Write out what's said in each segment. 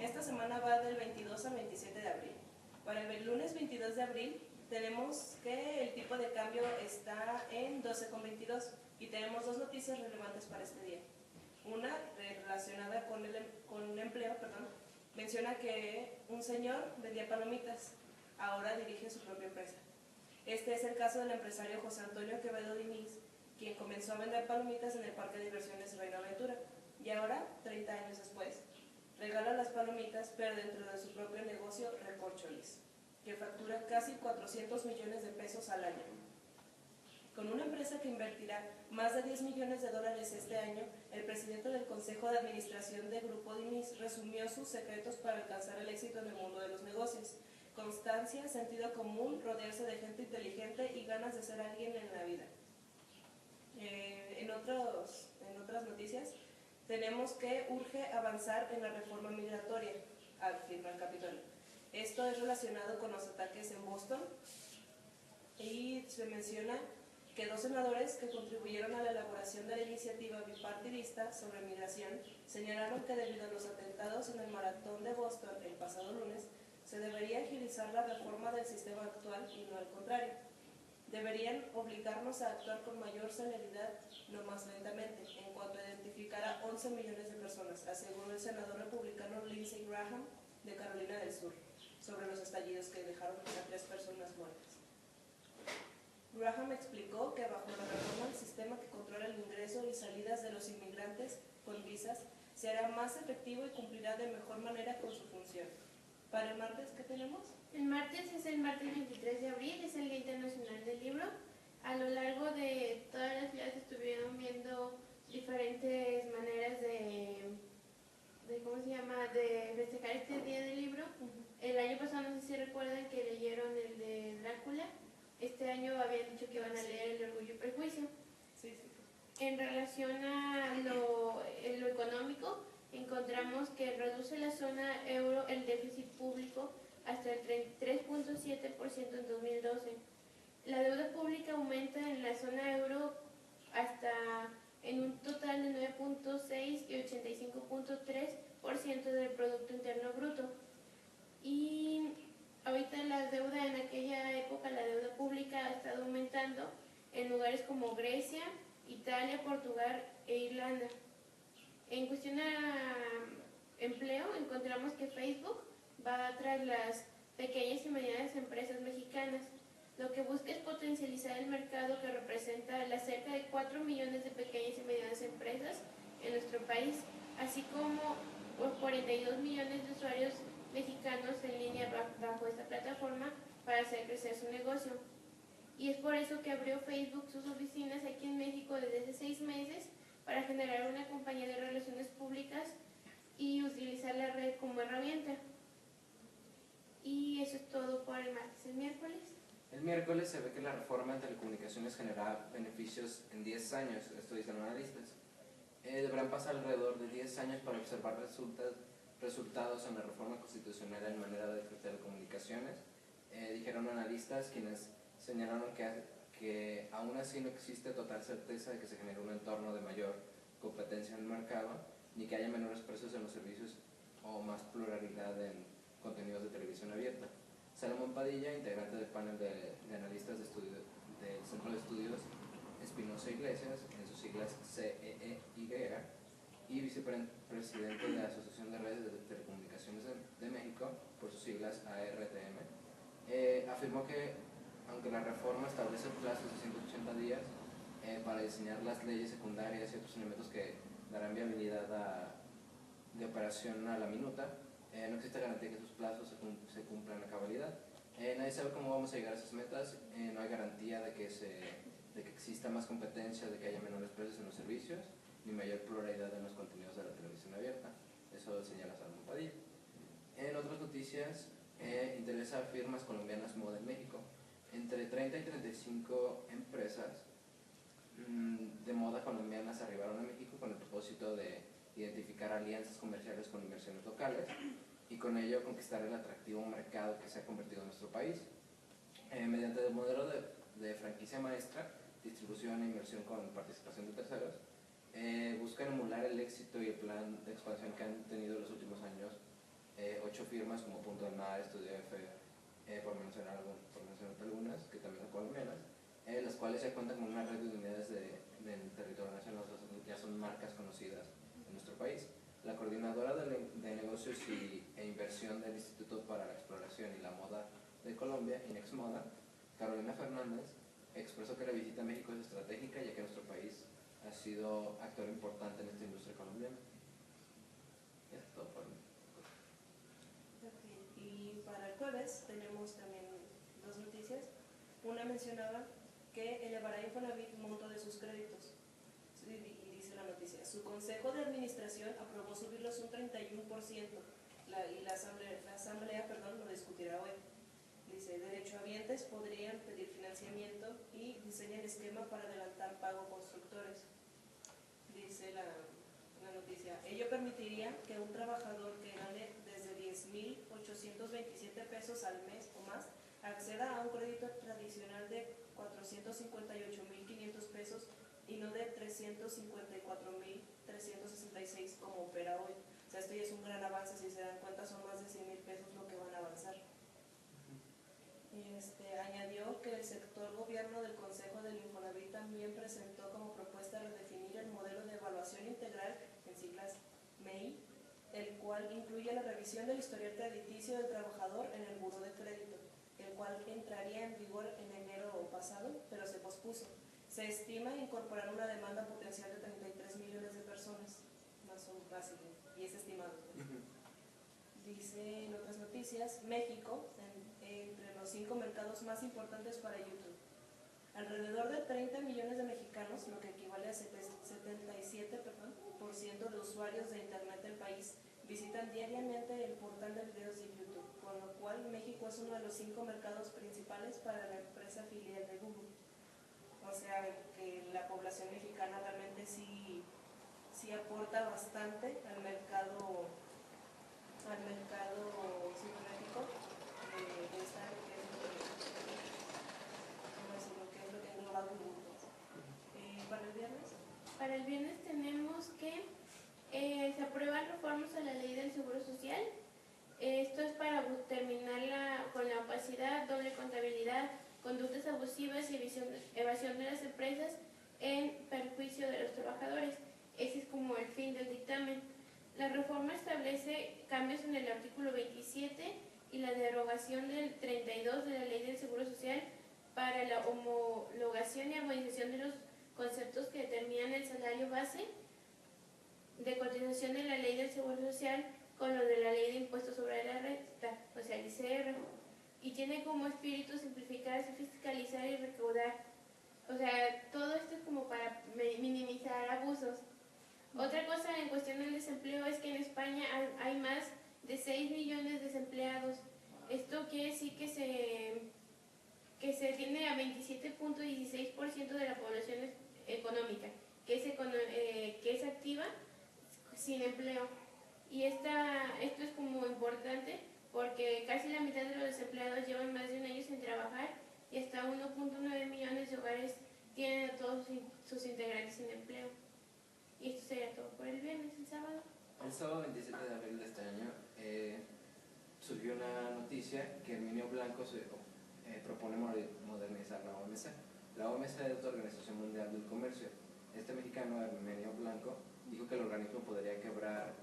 Esta semana va del 22 al 27 de abril. Para el lunes 22 de abril tenemos que el tipo de cambio está en 12,22 y tenemos dos noticias relevantes para este día. Una relacionada con el empleo, menciona que un señor vendía palomitas, ahora dirige su propia empresa. Este es el caso del empresario José Antonio Quevedo Diniz, quien comenzó a vender palomitas en el Parque de Diversiones Reino Aventura y ahora, 30 años después, regala las palomitas pero dentro de su propio negocio Recorcholis, que factura casi 400 millones de pesos al año. Con una empresa que invertirá más de 10 millones de dólares este año, el presidente del Consejo de Administración de Grupo Diniz resumió sus secretos para alcanzar el éxito en el mundo de los negocios: constancia, sentido común, rodearse de gente inteligente y ganas de ser alguien en la vida. En otras noticias, tenemos que urge avanzar en la reforma migratoria, afirma el Capitolio. Esto es relacionado con los ataques en Boston y se menciona que dos senadores que contribuyeron a la elaboración de la iniciativa bipartidista sobre migración señalaron que debido a los atentados en el maratón de Boston el pasado lunes, se debería agilizar la reforma del sistema actual y no al contrario. Deberían obligarnos a actuar con mayor celeridad, no más lentamente, en cuanto a identificar a 11 millones de personas, aseguró el senador republicano Lindsey Graham de Carolina del Sur, sobre los estallidos que dejaron a 3 personas muertas. Graham explicó que bajo la reforma del sistema que controla el ingreso y salidas de los inmigrantes con visas se hará más efectivo y cumplirá de mejor manera con su función. ¿Para el martes qué tenemos? El martes es el martes 23 de abril, es el Día Internacional del Libro. A lo largo de todas las clases estuvieron viendo diferentes maneras de festejar este Día del Libro. El año pasado, no sé si recuerdan que leyeron el de Drácula. Este año habían dicho que iban a leer El Orgullo y Prejuicio. Sí. En relación a lo económico, encontramos que reduce la zona euro el déficit público hasta el 3.7% en 2012. La deuda pública aumenta en la zona euro hasta en un total de 9.6 y 85.3% del Producto Interno Bruto. Y ahorita la deuda, en aquella época la deuda pública ha estado aumentando en lugares como Grecia, Italia, Portugal e Irlanda. En cuestión a empleo, encontramos que Facebook va tras las pequeñas y medianas empresas mexicanas. Lo que busca es potencializar el mercado que representa las cerca de 4 millones de pequeñas y medianas empresas en nuestro país, así como por 42 millones de usuarios mexicanos en línea bajo esta plataforma para hacer crecer su negocio. Y es por eso que abrió Facebook sus oficinas aquí en México desde hace 6 meses para generar una compañía de relaciones públicas y utilizar la red como herramienta. Y eso es todo por el martes. ¿El miércoles? El miércoles se ve que la reforma en telecomunicaciones generará beneficios en 10 años, esto dicen analistas. Deberán pasar alrededor de 10 años para observar resultados en la reforma constitucional en manera de telecomunicaciones, dijeron analistas, quienes señalaron que aún así no existe total certeza de que se genere un entorno de mayor competencia en el mercado, ni que haya menores precios en los servicios o más pluralidad en contenidos de televisión abierta. Salomón Padilla, integrante del panel de analistas del Centro de Estudios Espinosa Iglesias, en sus siglas CEEY, y vicepresidente de la Asociación de Redes de Telecomunicaciones de México, por sus siglas ARTM, afirmó que aunque la reforma establece plazos de 180 días para diseñar las leyes secundarias y otros elementos que darán viabilidad de operación a la minuta, no existe garantía que esos plazos se cumplan a cabalidad. Nadie sabe cómo vamos a llegar a esas metas, no hay garantía de que exista más competencia, de que haya menores precios en los servicios, ni mayor pluralidad en los contenidos de la televisión abierta. Eso señala Salomón Padilla. En otras noticias, interesa a firmas colombianas Moda en México. Entre 30 y 35 empresas de moda colombianas arribaron a México con el propósito de identificar alianzas comerciales con inversiones locales y con ello conquistar el atractivo mercado que se ha convertido en nuestro país. Mediante el modelo de franquicia maestra, distribución e inversión con participación de terceros, buscan emular el éxito y el plan de expansión que han tenido en los últimos años plataformas como Punto de Mar, Estudio F, por mencionar algunas, que también son colombianas, las cuales ya cuentan con una red de unidades del territorio nacional, o sea, ya son marcas conocidas en nuestro país. La coordinadora de negocios e inversión del Instituto para la Exploración y la Moda de Colombia, Inexmoda, Carolina Fernández, expresó que la visita a México es estratégica, ya que nuestro país ha sido actor importante en esta industria colombiana. Ya, todo por mí. Ok, y para el jueves tenemos también dos noticias. Una mencionaba que elevará Infonavit monto de sus créditos. Y dice la noticia, su consejo de administración aprobó subirlos un 31%, y la asamblea lo discutirá hoy. Dice, derechohabientes podrían pedir financiamiento y diseña el esquema para adelantar pago a constructores. Dice la noticia, ello permitiría que un trabajador que gane desde 10.827 pesos al mes o más acceda a un crédito tradicional de 458.500 pesos y no de 354.366 como opera hoy. O sea, esto ya es un gran avance. Si se dan cuenta, son más de 100,000 pesos lo que van a avanzar. Añadió que el sector gobierno del Consejo del Infonavit también presentó como propuesta redefinir el modelo de evaluación integral, en siglas MEI, el cual incluye la revisión del historial crediticio del trabajador en el buró de crédito, el cual entraría en vigor en enero pasado, pero se pospuso. Se estima incorporar una demanda potencial de 33 millones de personas, más o menos, y es estimado. Dice en otras noticias, México, entre los 5 mercados más importantes para YouTube. Alrededor de 30 millones de mexicanos, lo que equivale a 77% de usuarios de Internet del país, visitan diariamente el portal de videos de YouTube, con lo cual México es uno de los 5 mercados principales para la empresa filial de Google. O sea, que la población mexicana realmente sí aporta bastante al mercado cibernético de esta, que es lo que engloba Google. ¿Para el viernes? Para el viernes tenemos que se aprueban reformas a la ley del Seguro Social. Esto es para terminar con la opacidad, doble contabilidad, conductas abusivas y evasión de las empresas en perjuicio de los trabajadores. Ese es como el fin del dictamen. La reforma establece cambios en el artículo 27 y la derogación del 32 de la Ley del Seguro Social para la homologación y armonización de los conceptos que determinan el salario base de cotización de la Ley del Seguro Social con lo de la Ley de Impuestos sobre la Renta, o sea, el ICR, y tiene como espíritu simplificar, fiscalizar y recaudar. O sea, todo esto es como para minimizar abusos. Otra cosa en cuestión del desempleo es que en España hay más de 6 millones de desempleados. Esto quiere decir que se tiene a 27.16% de la población económica, que es activa sin empleo. Y esto es como importante porque casi la mitad de los desempleados llevan más de un año sin trabajar y hasta 1.9 millones de hogares tienen a todos sus integrantes sin empleo. Y esto sería todo por el viernes. El sábado. El sábado 27 de abril de este año surgió una noticia que Herminio Blanco propone modernizar la OMC. La OMC es la Organización Mundial del Comercio. Este mexicano, Herminio Blanco, dijo que el organismo podría quebrar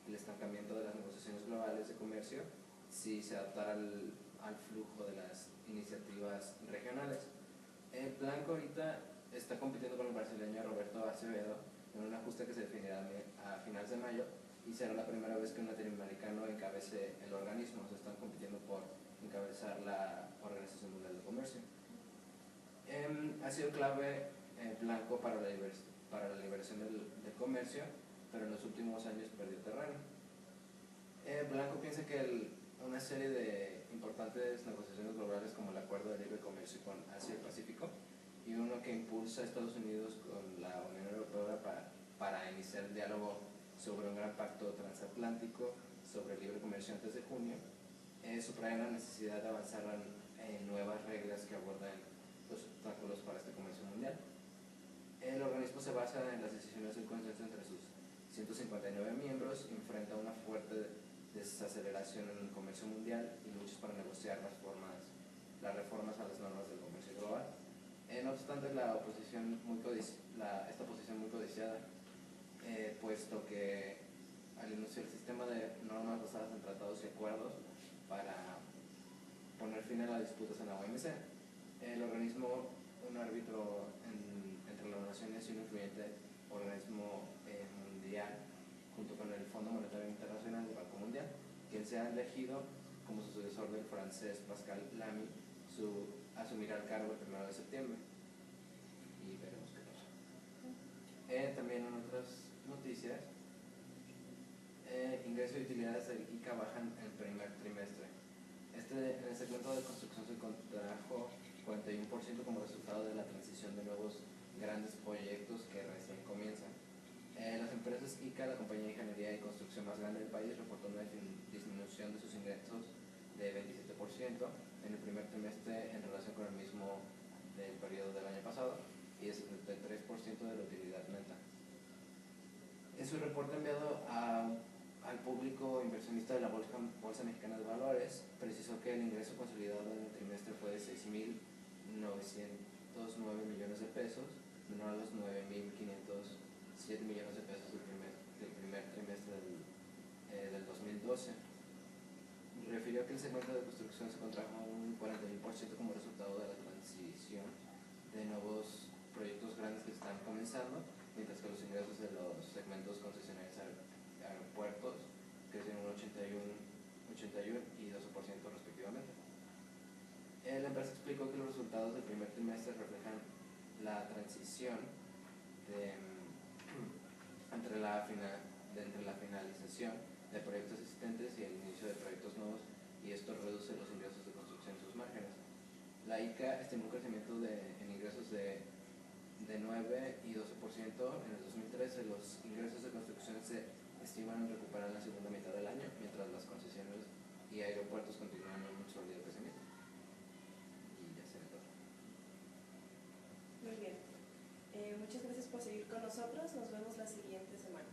el estancamiento de las negociaciones globales de comercio si se adaptara al flujo de las iniciativas regionales. Blanco ahorita está compitiendo con el brasileño Roberto Acevedo en una justa que se definirá a finales de mayo y será la primera vez que un latinoamericano encabece el organismo. Se están compitiendo por encabezar la Organización Mundial de Comercio. Ha sido clave Blanco para la liberación del comercio, pero en los últimos años perdió terreno. Blanco piensa que una serie de importantes negociaciones globales como el Acuerdo de Libre Comercio con Asia y Pacífico y uno que impulsa a Estados Unidos con la Unión Europea para iniciar el diálogo sobre un gran pacto transatlántico sobre libre comercio antes de junio, subrayan la necesidad de avanzar en nuevas reglas que aborden los obstáculos para este comercio mundial. El organismo se basa en las decisiones del consenso entre sus 159 miembros y enfrenta una fuerte desaceleración en el comercio mundial y luchas para negociar las reformas a las normas del comercio global. No obstante, esta posición muy codiciada, puesto que al enunciar el sistema de normas basadas en tratados y acuerdos para poner fin a las disputas en la OMC, el organismo, un árbitro entre las naciones y un influyente organismo mundial, junto con el Fondo Monetario Internacional y el Banco Mundial, quien se ha elegido como sucesor del francés Pascal Lamy, asumirá el cargo el 1 de septiembre. Y veremos qué pasa. También en otras noticias, ingresos y utilidades del ICA bajan en el primer trimestre. En el segmento de construcción se contrajo 41% como resultado de la transición de nuevos grandes proyectos que recién comienzan. Las empresas ICA, la compañía de ingeniería y construcción más grande del país, reportó una disminución de sus ingresos de 27% en el primer trimestre en relación con el mismo del periodo del año pasado y de 73% de la utilidad neta. En su reporte enviado al público inversionista de la Bolsa Mexicana de Valores, precisó que el ingreso consolidado en el trimestre fue de 6.909 millones de pesos, menor a los 9.507 millones de pesos del primer trimestre del 2012. Refirió que el segmento de construcción se contrajo un 41% como resultado de la transición de nuevos proyectos grandes que están comenzando, mientras que los ingresos de los segmentos concesionarios aeropuertos crecieron un 81 y 12% respectivamente. La empresa explicó que los resultados del primer trimestre reflejan la transición entre la finalización de proyectos existentes y el inicio de proyectos nuevos, y esto reduce los ingresos de construcción en sus márgenes. La ICA estimó un crecimiento en ingresos de 9 y 12% en el 2013. Los ingresos de construcción se estiman recuperar en la segunda mitad del año, mientras las concesiones y aeropuertos continúan en un sólido crecimiento. Y ya será todo. Muy bien. Muchas gracias por seguir con nosotros. Nos vemos la siguiente semana.